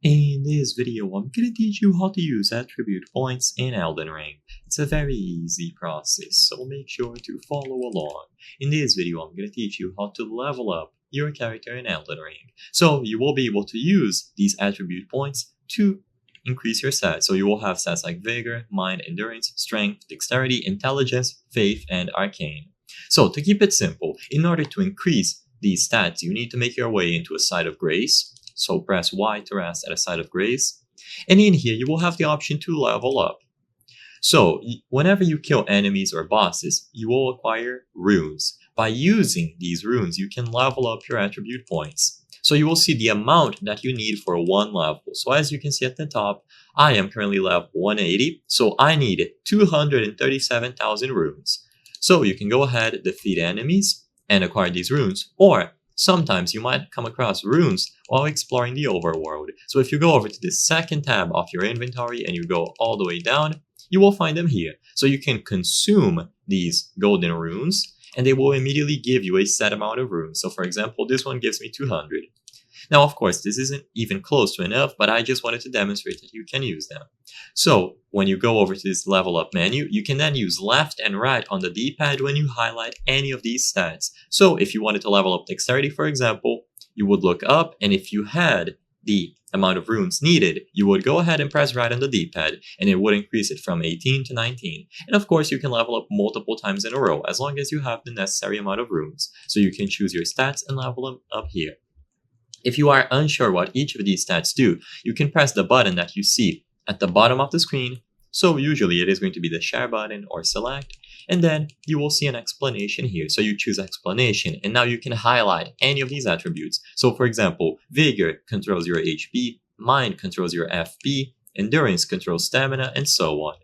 In this video, I'm gonna teach you how to use attribute points in Elden Ring. It's a very easy process, so make sure to follow along. In this video, I'm gonna teach you how to level up your character in Elden Ring. So you will be able to use these attribute points to increase your stats. So you will have stats like Vigor, Mind, Endurance, Strength, Dexterity, Intelligence, Faith, and Arcane. So to keep it simple, in order to increase these stats, you need to make your way into a site of grace. So press Y to rest at a site of grace. And in here, you will have the option to level up. So whenever you kill enemies or bosses, you will acquire runes. By using these runes, you can level up your attribute points. So you will see the amount that you need for one level. So as you can see at the top, I am currently level 180, so I need 237,000 runes. So you can go ahead, defeat enemies, and acquire these runes, or sometimes you might come across runes while exploring the overworld. So if you go over to the second tab of your inventory and you go all the way down, you will find them here. So you can consume these golden runes and they will immediately give you a set amount of runes. So for example, this one gives me 200. Now, of course, this isn't even close to enough, but I just wanted to demonstrate that you can use them. So when you go over to this level up menu, you can then use left and right on the D-pad when you highlight any of these stats. So if you wanted to level up dexterity, for example, you would look up, and if you had the amount of runes needed, you would go ahead and press right on the D-pad, and it would increase it from 18 to 19. And of course, you can level up multiple times in a row, as long as you have the necessary amount of runes. So you can choose your stats and level them up here. If you are unsure what each of these stats do, you can press the button that you see at the bottom of the screen. So usually it is going to be the share button or select, and then you will see an explanation here. So you choose explanation, and now you can highlight any of these attributes. So for example, Vigor controls your HP, Mind controls your FP, Endurance controls stamina, and so on.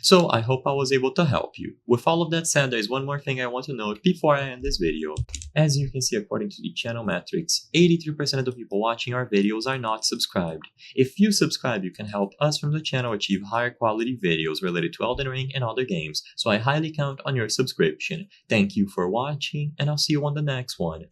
So I hope I was able to help you. With all of that said, there's one more thing I want to note before I end this video. As you can see, according to the channel metrics, 83% of the people watching our videos are not subscribed. If you subscribe, you can help us from the channel achieve higher quality videos related to Elden Ring and other games, so I highly count on your subscription. Thank you for watching, and I'll see you on the next one.